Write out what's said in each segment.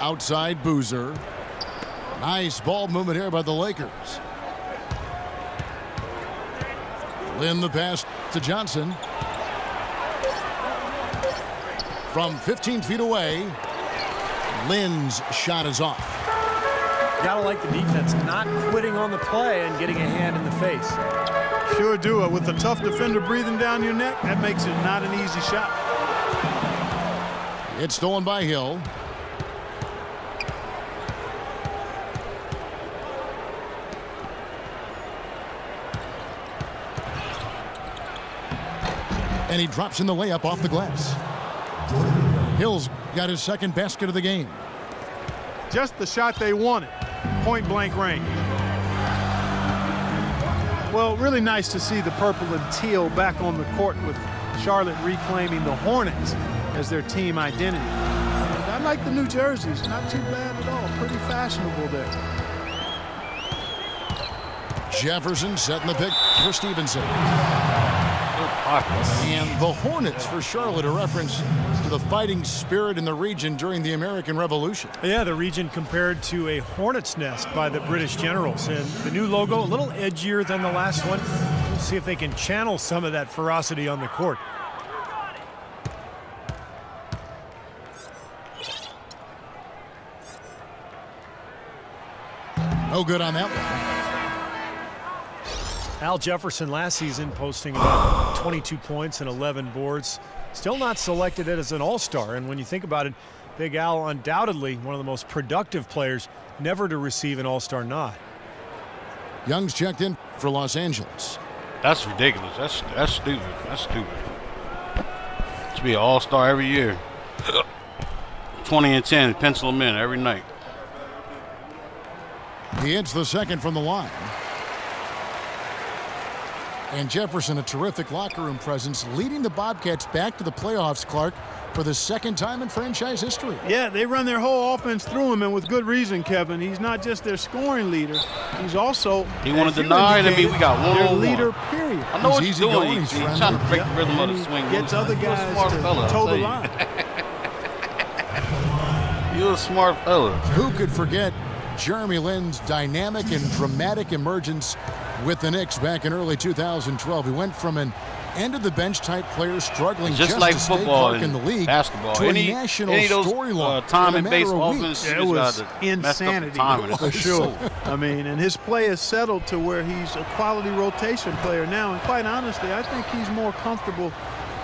outside Boozer. Nice ball movement here by the Lakers. Lin the pass to Johnson. From 15 feet away, Lin's shot is off. Gotta like the defense not quitting on the play and getting a hand in the face. Sure do. With a tough defender breathing down your neck, that makes it not an easy shot. It's stolen by Hill. And he drops in the layup off the glass. Hill's got his second basket of the game. Just the shot they wanted. Point blank range. Well, really nice to see the purple and teal back on the court with Charlotte reclaiming the Hornets as their team identity. And I like the new jerseys. Not too bad at all. Pretty fashionable there. Jefferson setting the pick for Stevenson. Pockets. And the Hornets for Charlotte, a reference to the fighting spirit in the region during the American Revolution. Yeah, the region compared to a hornet's nest by the British generals. And the new logo, a little edgier than the last one. We'll see if they can channel some of that ferocity on the court. No good on that one. Al Jefferson last season posting about 22 points and 11 boards. Still not selected as an all-star. And when you think about it, Big Al undoubtedly one of the most productive players never to receive an all-star nod. Young's checked in for Los Angeles. That's ridiculous. That's stupid. That's stupid. To be an all-star every year. 20 and 10, pencil them in every night. He hits the second from the line. And Jefferson, a terrific locker room presence, leading the Bobcats back to the playoffs, Clark, for the second time in franchise history. Yeah, they run their whole offense through him, and with good reason, Kevin. He's not just their scoring leader. He's also, He wanted to deny it. I mean, we got their one-on-one. leader, period. I know what He's he's easy doing. going, He's he's trying to break friendly. the rhythm of the swing. Gets other You're a guys smart to fella, toe I'll the tell you. line. You're a smart fella. Who could forget Jeremy Lin's dynamic and dramatic emergence with the Knicks back in early 2012? He went from an end-of-the-bench type player struggling Just just like to stay football Clark in and the league basketball. to Any a national of those storyline time in a and based matter of offense, weeks. you It just was gotta mess up the insanity. timing. For sure. I mean, and his play is settled to where he's a quality rotation player now. And quite honestly, I think he's more comfortable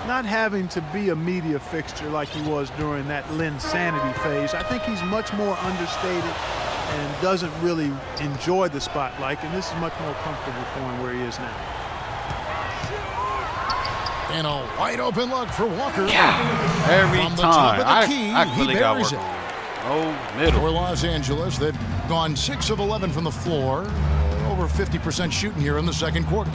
not having to be a media fixture like he was during that Linsanity phase. I think he's much more understated and doesn't really enjoy the spotlight. And this is much more comfortable for him where he is now. And a wide open look for Walker. Every From the time. top of the key, I he really got buries work it. on. No middle. For Los Angeles, they've gone 6 of 11 from the floor. Over 50% shooting here in the second quarter.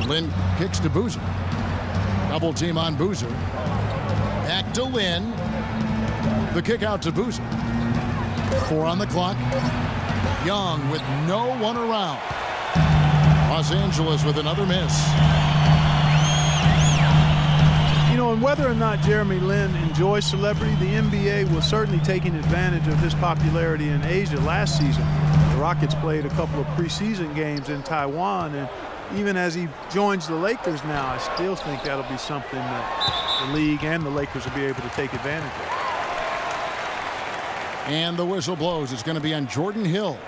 Lin kicks to Boozer. Double team on Boozer. Back to Lin. The kick out to Boozer. 4 on the clock. Young with no one around. Los Angeles with another miss. You know, and whether or not Jeremy Lin enjoys celebrity, the NBA was certainly taking advantage of his popularity in Asia last season. The Rockets played a couple of preseason games in Taiwan, and even as he joins the Lakers now, I still think that'll be something that the league and the Lakers will be able to take advantage of. And the whistle blows. It's going to be on Jordan Hill.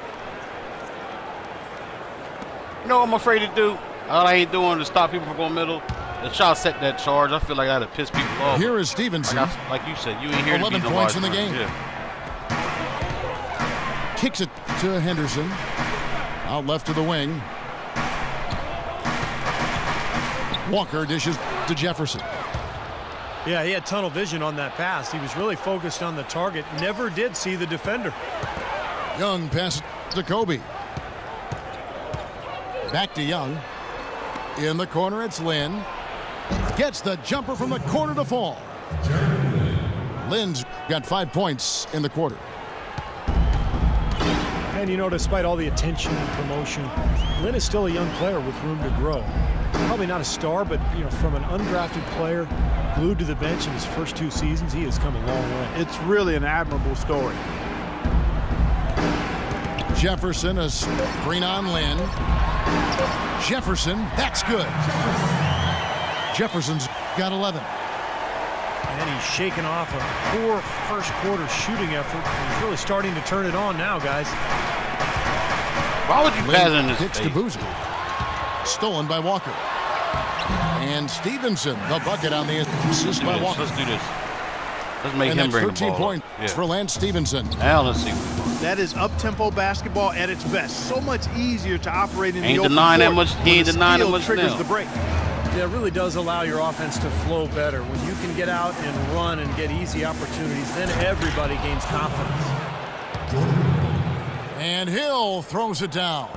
You know what I'm afraid to do? All I ain't doing is stop people from going middle. The shot set that charge. I feel like I had to piss people off. Here is Stevenson. Like you said, you ain't here 11 to be points in the nobody. game. Yeah. Kicks it to Henderson. Out left to the wing. Walker dishes to Jefferson. Yeah, he had tunnel vision on that pass. He was really focused on the target, never did see the defender. Young passes to Kobe. Back to Young. In the corner, it's Lin. Gets the jumper from the corner to fall. Lin's got 5 points in the quarter. And, you know, despite all the attention and promotion, Lynn is still a young player with room to grow. Probably not a star, but, you know, from an undrafted player glued to the bench in his first 2 seasons, he has come a long way. It's really an admirable story. Jefferson, a screen on Lynn. Jefferson, that's good. Jefferson's got 11. And he's shaken off a poor first quarter shooting effort. He's really starting to turn it on now, guys. Why would you pass in this Kicks to space? Boozer. Stolen by Walker. And Stevenson, the bucket on the assist by Walker. Let's do this. Let's make And him that's bring the 13 ball. points Yeah. for Lance Stevenson. Now let's see. That is up-tempo basketball at its best. So much easier to operate in Ain't the open denying that court much- he when ain't the denying that steal much triggers now. the break. Yeah, it really does allow your offense to flow better. When you can get out and run and get easy opportunities, then everybody gains confidence. And Hill throws it down.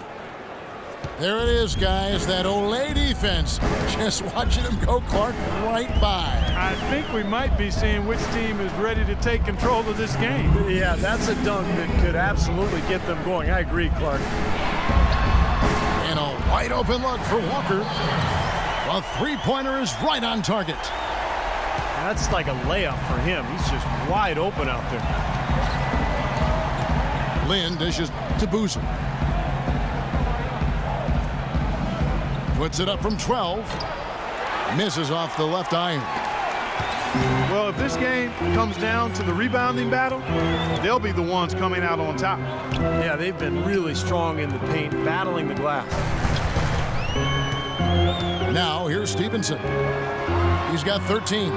There it is, guys. That Olay defense. Just watching him go, Clark, right by. I think we might be seeing which team is ready to take control of this game. Yeah, that's a dunk that could absolutely get them going. I agree, Clark. And a wide open look for Walker. A three-pointer is right on target. That's like a layup for him. He's just wide open out there. Lynn dishes to Boozer. Puts it up from 12. Misses off the left iron. Well, if this game comes down to the rebounding battle, they'll be the ones coming out on top. Yeah, they've been really strong in the paint, battling the glass. Now, here's Stevenson. He's got 13.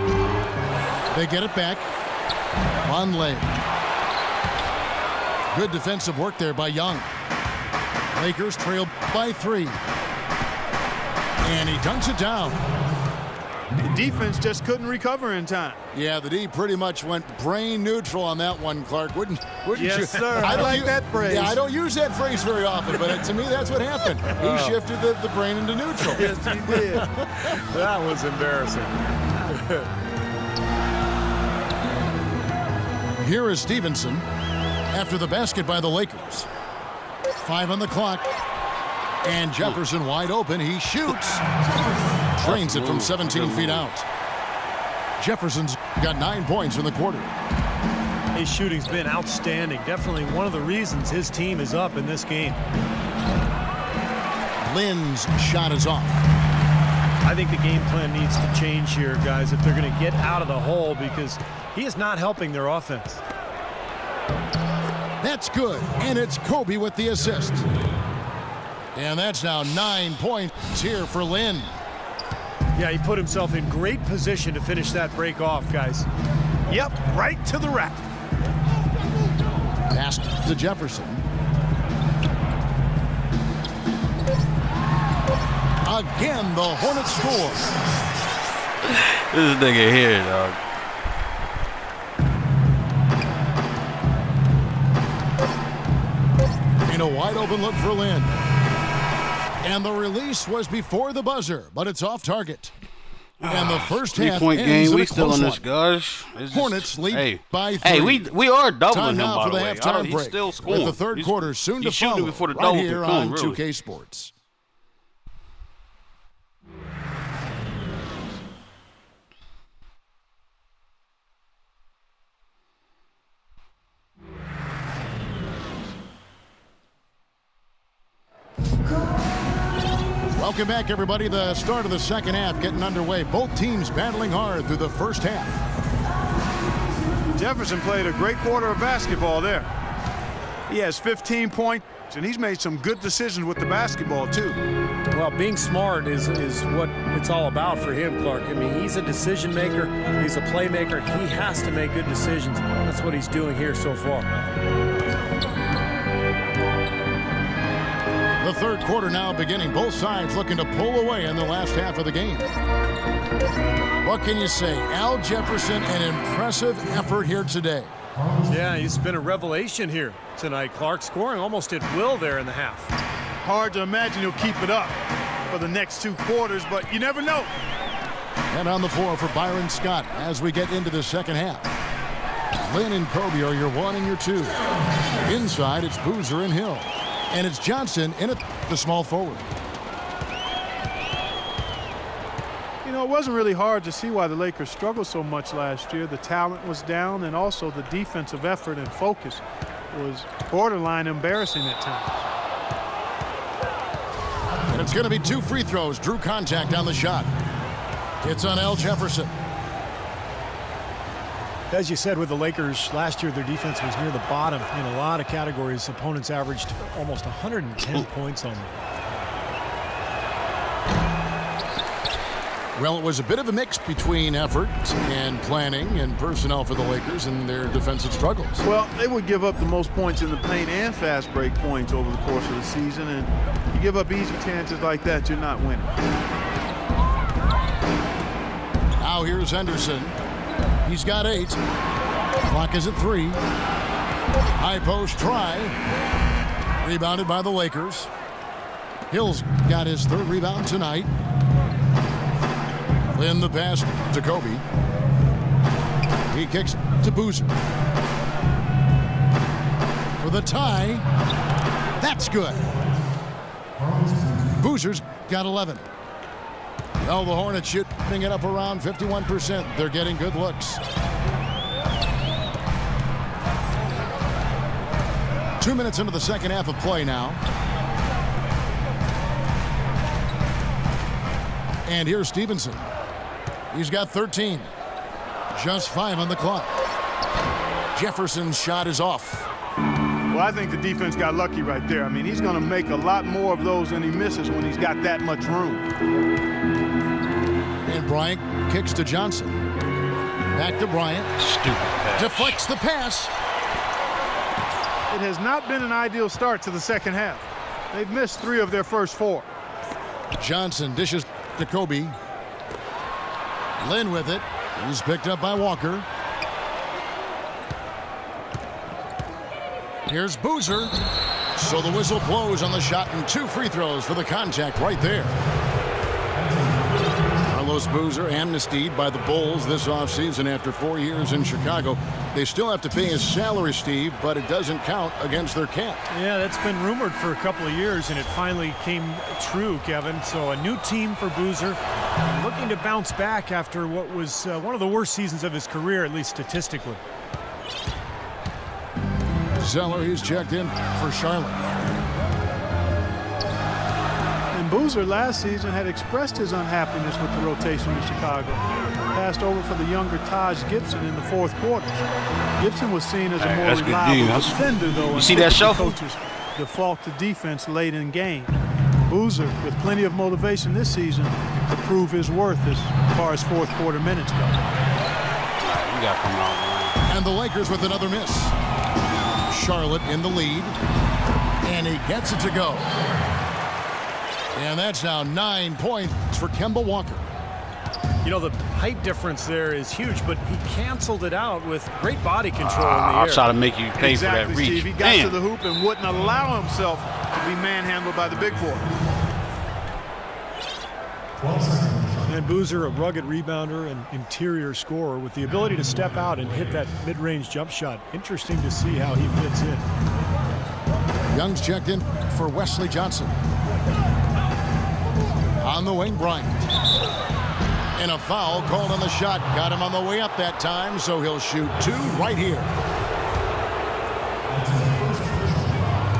They get it back. Vonleh. Good defensive work there by Young. Lakers trail by 3. And he dunks it down. The defense just couldn't recover in time. Yeah, the D pretty much went brain neutral on that one, Clark. Wouldn't Yes, you? sir. I don't like that phrase. Yeah, I don't use that phrase very often, but to me, that's what happened. He shifted the brain into neutral. Yes, he did. That was embarrassing. Here is Stevenson after the basket by the Lakers. 5 on the clock. And Jefferson wide open. He shoots. Drains it from 17 feet out. Jefferson's got 9 points in the quarter. His shooting's been outstanding. Definitely one of the reasons his team is up in this game. Lynn's shot is off. I think the game plan needs to change here, guys, if they're going to get out of the hole, because he is not helping their offense. That's good. And it's Kobe with the assist. And that's now 9 points here for Lynn. Yeah, he put himself in great position to finish that break off, guys. Yep, right to the rack. Pass to Jefferson. Again, the Hornets score. This nigga here, dog. And a wide open look for Lynn. And the release was before the buzzer, but it's off target. And the first half 3-point ends game. in We a still close on this, one. guys. It's just- Hornets lead by 3. Hey, we are doubling Time him, now by for the the way. halftime He's break. still scoring. With the third He's- quarter soon to he's shooting follow. before the Right double here could come, on really. 2K Sports. Welcome back, everybody. The start of the second half getting underway. Both teams battling hard through the first half. Jefferson played a great quarter of basketball there. He has 15 points, and he's made some good decisions with the basketball, too. Well, being smart is what it's all about for him, Clark. I mean, he's a decision maker. He's a playmaker. He has to make good decisions. That's what he's doing here so far. The third quarter now beginning. Both sides looking to pull away in the last half of the game. What can you say? Al Jefferson, an impressive effort here today. Yeah, he's been a revelation here tonight, Clark, scoring almost at will there in the half. Hard to imagine he'll keep it up for the next 2 quarters, but you never know. And on the floor for Byron Scott as we get into the second half. Lynn and Kobe are your 1 and your 2. Inside, it's Boozer and Hill. And it's Johnson in at the small forward. You know, it wasn't really hard to see why the Lakers struggled so much last year. The talent was down, and also the defensive effort and focus was borderline embarrassing at times. And it's going to be 2 free throws. Drew contact on the shot. It's on Al Jefferson. As you said with the Lakers, last year their defense was near the bottom in a lot of categories. Opponents averaged almost 110 points on them. Well, it was a bit of a mix between effort and planning and personnel for the Lakers and their defensive struggles. Well, they would give up the most points in the paint and fast break points over the course of the season, and you give up easy chances like that, you're not winning. Now here's Henderson. He's got 8. Clock is at 3. High post try. Rebounded by the Lakers. Hill's got his 3rd rebound tonight. Then the pass to Kobe. He kicks to Boozer. For the tie. That's good. Boozer's got 11. Well, the Hornets shooting it up around 51%. They're getting good looks. 2 minutes into the second half of play now. And here's Stevenson. He's got 13. Just 5 on the clock. Jefferson's shot is off. Well, I think the defense got lucky right there. I mean, he's going to make a lot more of those than he misses when he's got that much room. And Bryant kicks to Johnson. Back to Bryant. Stupid pass. Deflects the pass. It has not been an ideal start to the second half. They've missed 3 of their first 4. Johnson dishes to Kobe. Lynn with it. He's picked up by Walker. Here's Boozer. So the whistle blows on the shot and 2 free throws for the contact right there. Carlos Boozer amnestied by the Bulls this offseason after 4 years in Chicago. They still have to pay his salary, Steve, but it doesn't count against their cap. Yeah, that's been rumored for a couple of years, and it finally came true, Kevin. So a new team for Boozer, looking to bounce back after what was one of the worst seasons of his career, at least statistically. Zeller, he's checked in for Charlotte. And Boozer last season had expressed his unhappiness with the rotation in Chicago. Passed over for the younger Taj Gibson in the 4th quarter. Gibson was seen as a more reliable defender, though. You see that shuffle? Coaches default to defense late in game. Boozer with plenty of motivation this season to prove his worth as far as 4th quarter minutes go. You got to come out, man. And the Lakers with another miss. Charlotte in the lead. And he gets it to go. And that's now 9 points for Kemba Walker. You know, the height difference there is huge, but he canceled it out with great body control in the air. I'll try to make you pay Exactly, for that reach. Steve. He got to the hoop and wouldn't allow himself to be manhandled by the big boy. And Boozer, a rugged rebounder and interior scorer with the ability to step out and hit that mid-range jump shot. Interesting to see how he fits in. Young's checked in for Wesley Johnson. On the wing, Bryant. And a foul called on the shot. Got him on the way up that time, so he'll shoot 2 right here.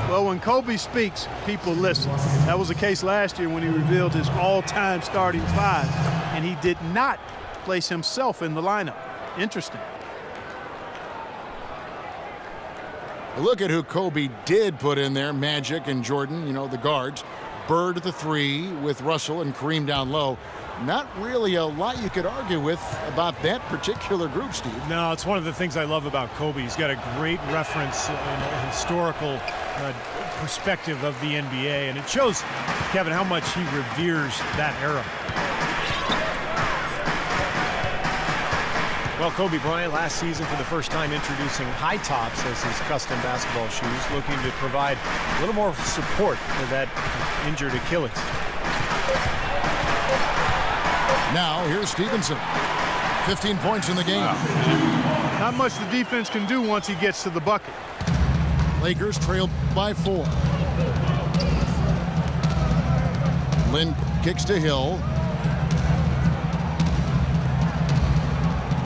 Well, when Kobe speaks, people listen. That was the case last year when he revealed his all-time starting 5, and he did not place himself in the lineup. Interesting. Look at who Kobe did put in there. Magic and Jordan, you know, the guards. Bird at the 3 with Russell and Kareem down low. Not really a lot you could argue with about that particular group, Steve. No, it's one of the things I love about Kobe. He's got a great reference and a historical perspective of the NBA, and it shows, Kevin, how much he reveres that era. Well, Kobe Bryant last season for the first time introducing high tops as his custom basketball shoes, looking to provide a little more support for that injured Achilles. Now here's Stevenson. 15 points in the game. Not much the defense can do once he gets to the bucket. Lakers trail by 4. Lynn kicks to Hill.